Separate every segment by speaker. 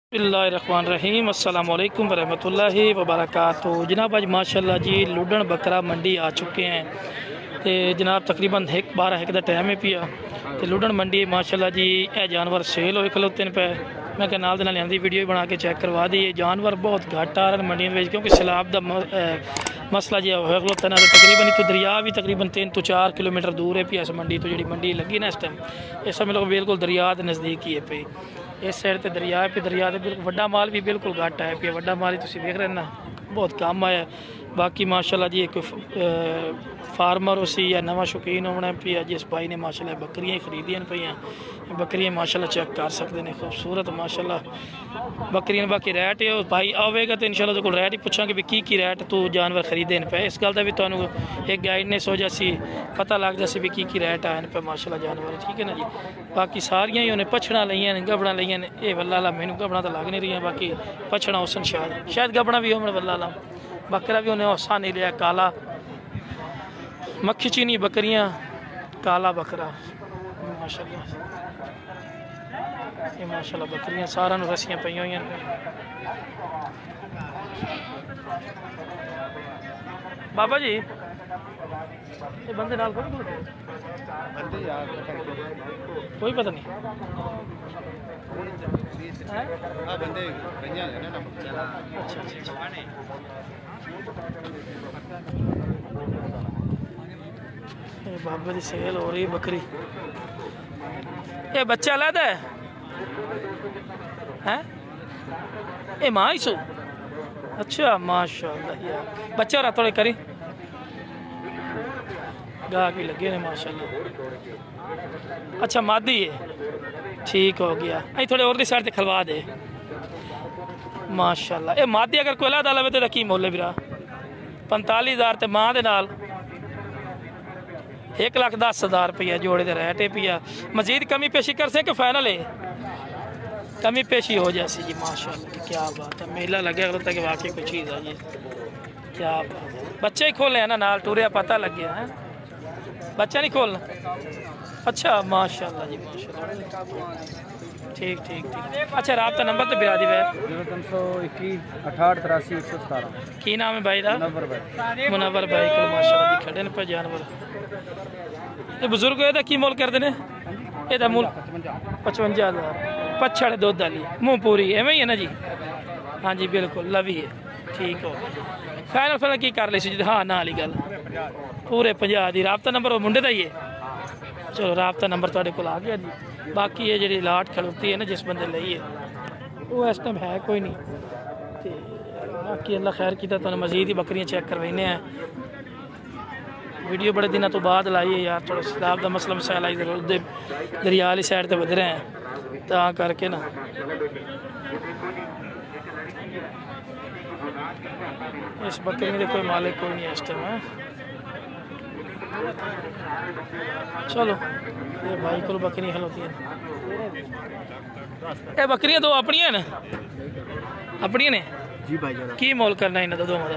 Speaker 1: बिस्मिल्लाहिर्रहमानिर्रहीम अस्सलाम वालेकुम वरहमतुल्लाहि वबरकातुहू। जनाब अज माशाल्लाह जी लुडन बकरा मंडी आ चुके हैं तो जनाब तकरीबन 12:01 का टाइम है पिया तो लुडन मंडी माशाल्लाह जी यह जानवर सेल होए खलोते पे। मैं क्या नाल आंदी वीडियो बना के चेक करवा दी। जानवर बहुत घट आ रहे मंडियों में क्योंकि सैलाब का मसला जो है खलोता ना तकरीबन इतों दरिया भी तकरीबन 3 to 4 किलोमीटर दूर है पिया। इस मंडी तो जी मंडी लगी ना इस टाइम इस समय लोग बिल्कुल दरिया के नज़दीक ही है पे। इस साइड ते दरिया है पे दरिया के बिल्कुल वड्डा माल भी बिल्कुल घट आया पे। वड्डा माल ही तुम वेख रहे ना बहुत कम आया। बाकी माशाल्लाह जी एक फार्मर उसी या नवा शौकीन होना पिया जिस भाई ने माशाल्लाह बकरियाँ खरीदियां पियाँ। बकरियाँ माशाल्लाह चेक कर सकते हैं खूबसूरत माशाल्लाह बकरियाँ। बाकी रैट है भाई आवेगा तो इंशाल्लाह तो रैट ही पूछांगे भी की रैट तू जानवर खरीदे पे। इस गल का भी तुहानू एक गाइडनेस हो जासी पता लग जासी भी की रैट आए पे माशाल्लाह जानवर। ठीक है ना जी। बाकी सारियां ही उन्हें पछड़ा लिया ने गबड़ा लिया ने ये वल्ला मैनू गबड़ा तो लग नहीं रही। बाकी पछड़ा उसन शायद गबड़ा भी हो वल्ला बकरा भी उन्हें औसा नहीं लिया काला मक्खी चीनी बकरियां काला बकरा माशाल्लाह। ये माशाल्लाह बकरियां सारा रस्सियां पई हुई हैं। बाबा जी ये बंदे नाल कोई पता नहीं बाबे की सेल हो रही बकरी। ये बच्चा अलहदा है ये माँ ही सो। अच्छा माशाल्लाह यार बच्चा रहा थोड़े करी गाहक भी लगे ने माशाल्लाह। अच्छा मादी है ठीक हो गया। अं थोड़े और साइड से खलवा दे माशाल्लाह। ये मादी अगर कोई अलहदा लवे तो की मुल है बिरा 45,000 तो माँ के नाल 1,10,000 रुपया जोड़े दे रेट है पिया। मजीद कमी पेशी कर सके फाइनल है कमी पेशी हो जासी जी माशाल्लाह। क्या बात है मेला लगे लगता कि वाकई कोई चीज़ है जी क्या बात है। बच्चे ही खोले हैं ना नाल टूरिया पता लग गया है बच्चा नहीं खोलना। अच्छा माशाल्लाह जी माशाल्लाह ठीक ठीक ठीक। अच्छा राब्ता नंबर तो बिरा दी
Speaker 2: 0321 68 83 117
Speaker 1: की नाम है भाई का मुनव्वर भाई को माशाल्लाह जी खड़े ने पे जानवर। ये बुजुर्ग ये की मोल करते हैं ये मूल 55,000 पछड़ दुध वाली मुँह पूरी एवं ही है ना जी। हाँ जी बिल्कुल लवी है ठीक हो फाइनल फाइनल की कर ली सी जी। हाँ ना वाली गल पूरे 50 की राब्ता नंबर वो मुंडे का ही है। चलो राब्ता नंबर थोड़े को आ गया जी। बाकी ये जी लाट खड़ोती है ना जिस बंदे लई है वो इस टाइम है कोई नहीं तो बाकी अल्लाह खैर की तो मजीद ही बकरियाँ चेक करवाने हैं। वीडियो बड़े दिनों तो बाद लाई है यार थोड़ा सैलाब का मसला मसाइल आई दरिया वाली साइड तो बज रहे हैं ता करके ना इस बकरी में कोई मालिक कोई नहीं है इस टाइम है। चलो ये भाई को बकरियाँ खलोती हैं ये बकरियाँ दो अपनी है ना अपनी ने
Speaker 2: जी भाई जान
Speaker 1: की मोल करना इन्हें दोनों का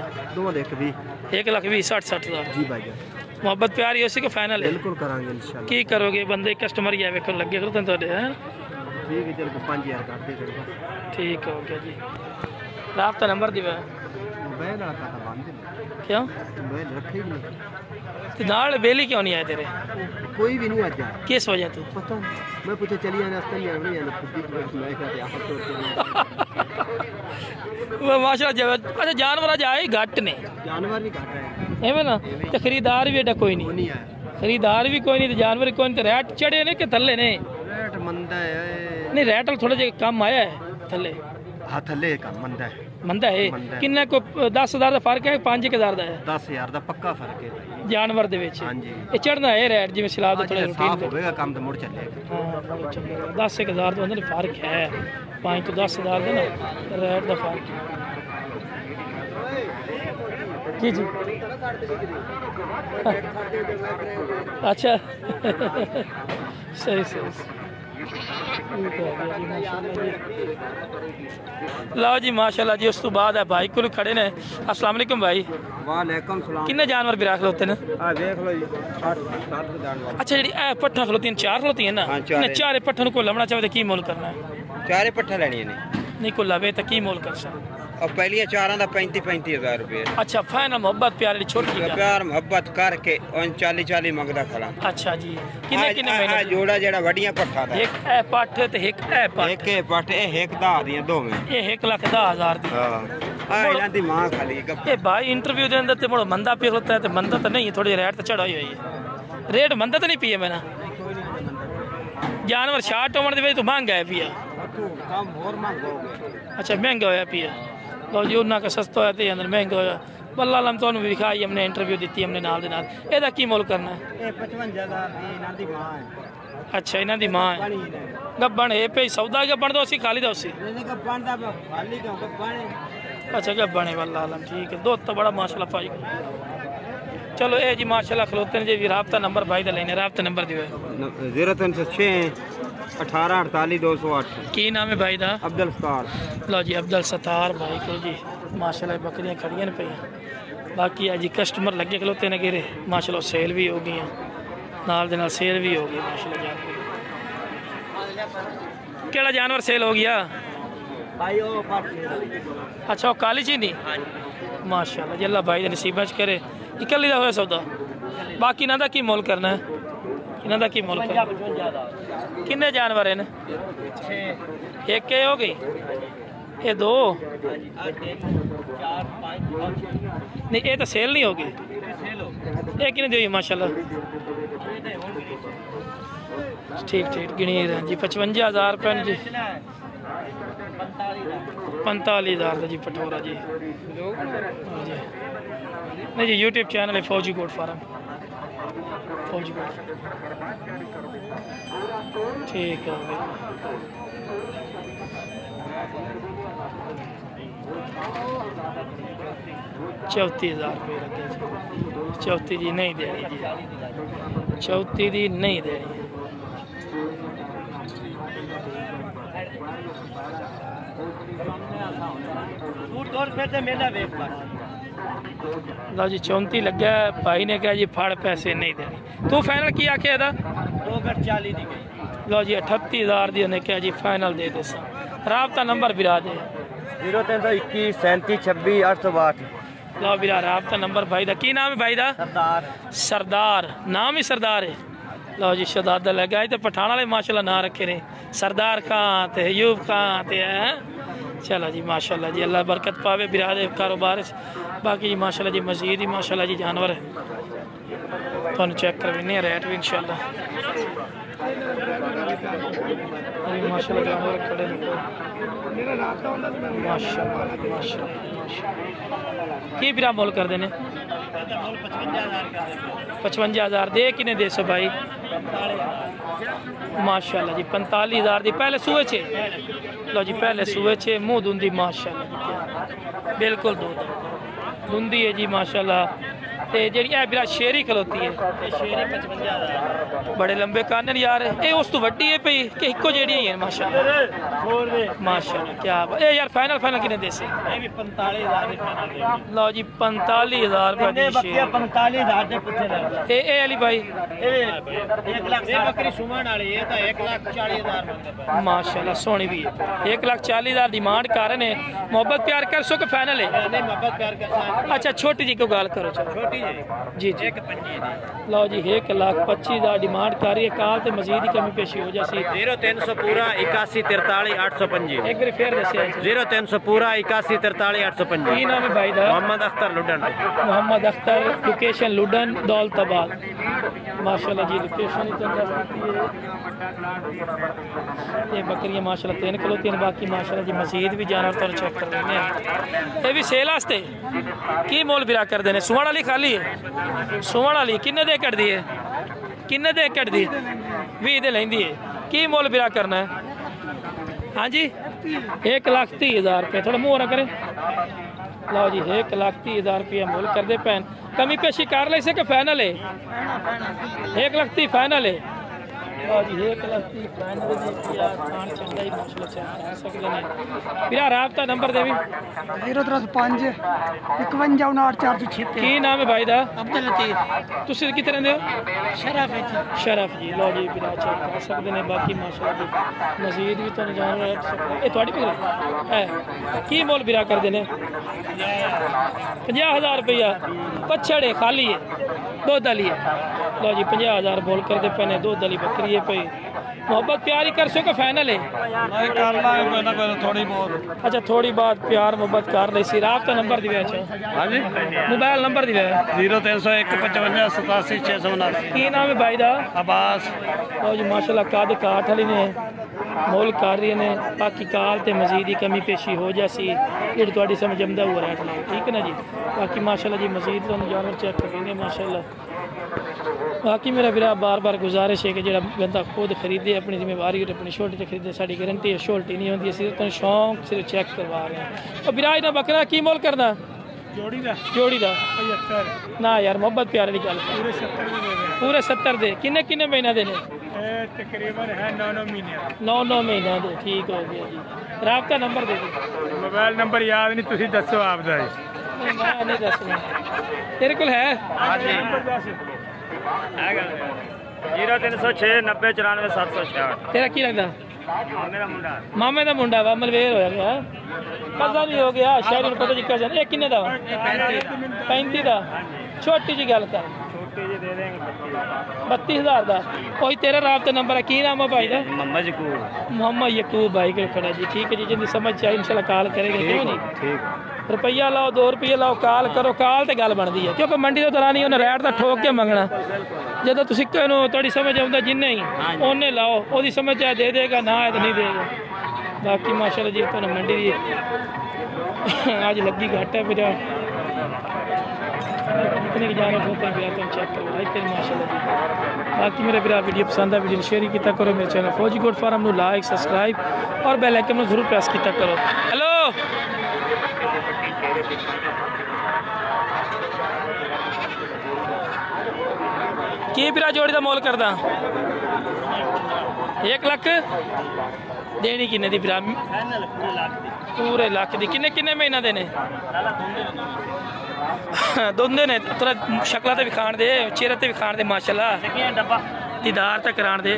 Speaker 1: 1,20,60,000
Speaker 2: जी भाई जान
Speaker 1: मोहब्बत प्यार ही उसी को फाइनल है
Speaker 2: बिल्कुल करांगे इंशाल्लाह।
Speaker 1: की करोगे बंदे कस्टमर ही आवे कर लगे करो थोड़े हैं
Speaker 2: ठीक है चल 5,000 कर दे
Speaker 1: ठीक हो गया जी। राब्ता नंबर दिवा
Speaker 2: मोबाइल आता था बांध दे
Speaker 1: क्यों
Speaker 2: मोबाइल रखे ही नहीं
Speaker 1: तो नाल बेली क्यों नहीं आए तेरे
Speaker 2: कोई भी नहीं आता
Speaker 1: किस वजह तू
Speaker 2: पता मैं पूछे चलिए नाश्ता नहीं आने यार खुद ही मैं कहते आप तो
Speaker 1: वो माशाल्लाह जब अच्छा जानवर आज आए घट ने
Speaker 2: जानवर भी घट रहे हैं
Speaker 1: एवं ना तो खरीदार भी एडा कोई नहीं
Speaker 2: नहीं आया
Speaker 1: खरीदार भी कोई नहीं तो जानवर कोई नहीं तो रेट चढ़े ने कि थले ने
Speaker 2: रेट मंदा है
Speaker 1: नहीं रेट थोड़ा जिहा कम आया है थले
Speaker 2: हाँ थले का मंदा है
Speaker 1: मंदा है किन्ना को 10,000 का फर्क है 5,000 का है
Speaker 2: 10,000 का पक्का फर्क है
Speaker 1: जानवर दे विच
Speaker 2: हाँ जी
Speaker 1: ये चढ़ना है रेट जिवें सलाब दा थोड़ा
Speaker 2: साफ होगा काम तो मुड़ चलेगा।
Speaker 1: हाँ 10,000 तो अंदर फर्क है 5 to 10,000 का ना रेट का फर्क जी जी अच्छा सही सही लो जी माशाल्लाह जी। उस तो बाद है भाई को खड़े ने। अस्सलाम वालेकुम भाई।
Speaker 2: वालेकुम सलाम।
Speaker 1: किन्ने जानवर भी रख खलोते ने?
Speaker 2: देख लो जी 60 जानवर।
Speaker 1: अच्छा जी पट्ठा खलोती हैं 4 खलोती हैं ना? चारे पट्ठा को लमना चाहे तो की मुल करना है?
Speaker 2: चारे पट्ठा लेनी है
Speaker 1: नहीं को लवे तो की मोल कर सा
Speaker 2: और पहली चारां दा 35-35 रुपए।
Speaker 1: अच्छा फाइनल मोहब्बत प्यार दी छोटी गल
Speaker 2: प्यार मोहब्बत करके 40-40 मंगदा खड़ा।
Speaker 1: अच्छा जी किन्ने किन्ने महीने
Speaker 2: जोड़ा जेड़ा वडियां पट्ठा दा
Speaker 1: एक ए पठ ते एक ए पठ
Speaker 2: एक ए पठ ए एक दा दियां दोवें
Speaker 1: ये 1,10,000 दी
Speaker 2: हां आ इना दी मां खाली
Speaker 1: ये भाई इंटरव्यू दे अंदर ते मोड़ मंदा पे होता है ते मंदा तो नहीं थोड़ी रेट तो चढ़ाई हुई है रेट मंदा तो नहीं पिए मैंने जानवर शार्ट होने दे तो महंगा है पिया
Speaker 2: काम और महंगा हो गया।
Speaker 1: अच्छा महंगा होया पिया लो जी उन्ना का सस्ता है अंदर महंगा होया बल्ला लम तो विखाई हमने इंटरव्यू दी हमने नाल दे नाल एदा की मोल करना है
Speaker 2: 55,000 दी इना दी मां है।
Speaker 1: अच्छा इन्हां दी मां है गब्बन है पे सौदा गब्बन दो सी खाली दो सी
Speaker 2: नहीं गब्बन दा खाली क्यों गब्बन
Speaker 1: अच्छा गब्बन है वल्ला लम ठीक है दो तो बड़ा माशाल्लाह पाई चलो ए जी माशाल्लाह खलोते ने जी राब्ता नंबर भाई दा लेने राब्ता नंबर दियो
Speaker 2: 0306 1848 208
Speaker 1: की नाम है भाई दा
Speaker 2: अब्दुल सत्तार।
Speaker 1: लो जी अब्दुल सत्तार भाई को जी माशाल्लाह बकरियां खड़ियां ने पई बाकी अज कस्टमर लगे खलोते ने घेरे माशाल्लाह सेल भी हो गई नाल दे नाल सेल भी हो गई माशाल्लाह जानवर केड़ा जानवर सेल हो गया
Speaker 2: भाई ओ
Speaker 1: अच्छा वो काली चीनी माशाल्लाह जी अल्लाह भाई दे नसीबां च करे इकल्ली दा होया सौदा बाकी इन्हां दा की मोल करना है इन्हां दा की मोल करना किन्ने जानवर हैं एक के हो गई ये दो नहीं ये तो सेल नहीं होगी ये किन्ने दी माशाल्लाह ठीक ठीक गिनी रहे जी 55,000 रुपये जी 45,000 जी पठोरा जी जी नहीं जी यूट्यूब चैनल है फौजी गोट फार्म फौजी गोट ठीक है 34,000 रुपये लगे जी 34 दी नहीं देनी जी 34 दी नहीं देनी लो जी 34 लगे भाई ने कहा जी फड़ पैसे नहीं देने तू फाइनल की आखे
Speaker 2: 240 दी गई।
Speaker 1: लो जी 38,000 दी उन्हें कहा जी फाइनल दे दे राब्ता नंबर बिरा दे
Speaker 2: 0321 37 26 862।
Speaker 1: लो बिरा राब्ता नंबर भाई दा की नाम है भाई दा
Speaker 2: सरदार
Speaker 1: सरदार नाम ही सरदार है लो जी शहजादा लगा है तो पठान वाले माशाल्लाह ना रखे ने सरदार खां ते अयूब खां ते चलो जी माशाल्लाह जी अल्लाह बरकत पावे बिरा दे कारोबार बाकी जी माशाल्लाह जी मजीद ही माशाल्लाह जी जानवर तुहानू चेक करवाने रेट भी इंशाल्लाह माशाल्लाह जानवर खड़े माशाल्लाह माशाल्लाह की बिरा मोल कर देने 55,000 दे किने दे सो भाई माशाल्लाह जी 45,000 दी पहले सुए छे लो जी पहले सुए छे मुंह धुंदी माशाल्लाह बिल्कुल धुंदी है जी माशाल्लाह ते जेड़ी है बिरा शेरी खलोती है शेरी 55,000 बड़े लंबे कान ने यार ये उस तो वड्डी है पई कि इको जेड़ी है माशाल्लाह माशाल्लाह क्या ए यार फाइनल फाइनल किने दे से ये भी 45,000 फाइनल लो जी 45,000 रुपए दी शेरी
Speaker 2: 45,000 दे पूछे लग
Speaker 1: ए अली भाई
Speaker 2: 1 लाख ये बकरी सुमन वाली ये तो 1,40,000 मांगदे
Speaker 1: माशाल्लाह सोहनी भी है 1,40,000 डिमांड कर रहे ने मोहब्बत प्यार कर सो के फाइनल है
Speaker 2: नहीं मोहब्बत प्यार कर
Speaker 1: अच्छा छोटी जी को गाल करो छोटी जी जी
Speaker 2: 1,25
Speaker 1: लो जी 1,25,000 डिमांड कर रही है काल ते मजीद ही कमी पेशी हो जासी
Speaker 2: 0300 पूरा 81 43 825
Speaker 1: एक बार फिर दसिया
Speaker 2: 0300 पूरा 81 43 825
Speaker 1: की नाम है भाई दा
Speaker 2: मोहम्मद अख्तर लुडन
Speaker 1: मोहम्मद अख्तर लोकेशन लुडन दौलताबाद माशाल्लाह जी लोकेशन ये बकरियां माशाल्लाह 3 किलो 3 बाकी माशाल्लाह जी मजीद भी जानवर तो चेक कर लेने ये भी सेल वास्ते की मोल बिरा कर देने सुवण वाली खाली है सुवण वाली किन्ने दे कट दी है किन्ने दे कट दी 20 दे लेंदी है की मोल बिरा करना है हाँ जी 1,30,000 रुपये थोड़ा मुँह ना करें लो जी 1,30,000 रुपये मोल कर दे पैन कमी पेशी कर ले से कि फाइनल है 1,30,000 फाइनल है लो जी 1 लाख की फाइनल दी यार खान चंगा ही माशाल्लाह चेक कर सकते हैं मेरा राबता नंबर दे भी
Speaker 3: 035 51 446
Speaker 1: की नाम है भाई दा
Speaker 3: अब्दुल लतीफ
Speaker 1: तुसी किथे रहंदे हो
Speaker 3: शरफ है
Speaker 1: शरफ जी लो जी बिरा चेक कर सकते हैं बाकी माशाल्लाह जी मजीद भी तो जानवर रख सकते हैं ये थोड़ी बकरी है की मोल बिरा कर देने 50,000 रुपया पछड़े खाली है दो दली है लो जी 50,000 बोल कर दे पैने दो दली बकरी है पे मोहब्बत प्यार ही कर सको फाइनल है
Speaker 2: थोड़ी बहुत
Speaker 1: अच्छा थोड़ी बात प्यार मोहब्बत कर ले सी रात का नंबर दिया अच्छा
Speaker 2: हाँ जी
Speaker 1: मोबाइल नंबर दिया
Speaker 2: 0301 55 87 679
Speaker 1: की नाम है भाई दा
Speaker 2: अब्बास
Speaker 1: लो जी माशाल्लाह काद काठ वाली ने मोल कर रही ने बाकी काल ते मजीद ही कमी पेशी हो जासी जेड़ी थोड़ी समझ आंदा हुआ रैट लो ठीक है ना जी बाकी माशाल्लाह जी मजीद तो जानवर चेक करेंगे माशाल्लाह बाकी मेरा वीरा बार बार गुजारिश है कि जो बंदा खुद खरीदे अपनी जिम्मेवारी और अपनी छोटी से खरीदे साड़ी गारंटी है शोल्टी नहीं होती सिर्फ तो शौक सिर्फ चेक करवा रहे हैं और वीरा इन्हें बकरा की मोल करना जोड़ी दा ना यार मोहब्बत प्यार वाली गल पूरे 70 दे किन्ने किन्ने महीना देने
Speaker 3: तकरीबन है 9 महीने
Speaker 1: 9 महीना दे ठीक हो गया जी राबता नंबर दे दे
Speaker 3: मोबाइल नंबर याद नहीं तुसी दसो आप दा
Speaker 1: मैं नहीं दसना तेरे को है
Speaker 2: हाँ जी 0306 90 94 766
Speaker 1: तेरा की लगता
Speaker 2: मेरा मुंडा
Speaker 1: मामे का मुंडा वा मलवेर होया गया कदा भी हो गया शहर में पता जिक्का जाने किन्ने दा 35 दा छोटी जी गल कर
Speaker 2: छोटे जी दे देंगे
Speaker 1: 32,000 दा कोई तेरा राबता नंबर है की नाम है भाई दा
Speaker 2: मोहम्मद यकूब
Speaker 1: मोहम्मद यकूब भाई को खड़ा जी ठीक है जी जिंदी समझ चाहिए इंशाल्लाह कॉल करेंगे क्यों नहीं
Speaker 2: ठीक
Speaker 1: रुपया लाओ 2 रुपये लाओ कॉल करो कॉल ते गल बनती है क्योंकि मंडी तो तरह नहीं उन्हें रैट का ठोक के मंगना जो तुम थोड़ी समझ आता जिन्हें ही उन्हें लाओ वो समझ चाहे दे देगा ना है तो नहीं देगा बाकी माशाल्लाह जी तो मंडी की आज लगी घट है फिर कितने की जाना होता है तुम चेक करो तेरे माशाल्लाह जी बाकी मेरे फिर वीडियो पसंद है वीडियो शेयर किया करो मेरे चैनल फौजी गोट फार्म में लाइक सब्सक्राइब और बेल आइकन में जरूर प्रेस किया करो हेलो की फिर जोड़ी का मोल करदा 1 लाख देनी किन्ने दी फिर पूरे लाख दी किन्ने किन्ने महीना देने दोंदे ने थोड़ा शक्ला ते भी खाण दे चेहरे ते भी खाण दे माशाल्लाह दीदार तक कराण दे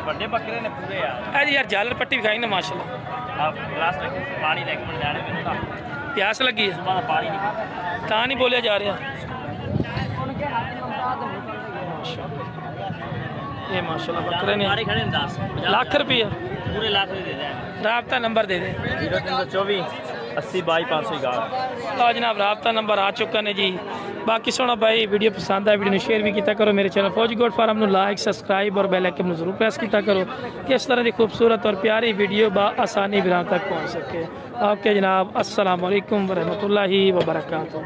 Speaker 2: बड़े बकरे ने पूरे यार
Speaker 1: यार झालर पट्टी भी खाई ना माशाल्लाह
Speaker 2: लास्ट पानी लेके मन जाने में ना
Speaker 1: प्यास लगी है
Speaker 2: पानी नहीं
Speaker 1: ता नहीं बोलिया जा रहा ये माशाल्लाह बकरे ने
Speaker 2: खड़े 10
Speaker 1: लाख रुपया
Speaker 2: पूरे लाख दे दे
Speaker 1: राबता नंबर दे दे
Speaker 2: 0324 80 22 511
Speaker 1: लो जनाब राबता नंबर आ चुका ने जी बाकी सोना भाई वीडियो पसंद है वीडियो शेयर भी किया करो मेरे चैनल फौजी गोट फार्म में लाइक सब्सक्राइब और बेल आइकन जरूर प्रेस किया करो कि इस तरह की खूबसूरत और प्यारी वीडियो आसानी बिना तक पहुँच सके ओके जनाब अस्सलाम वालेकुम व रहमतुल्लाहि व बरकातुहू।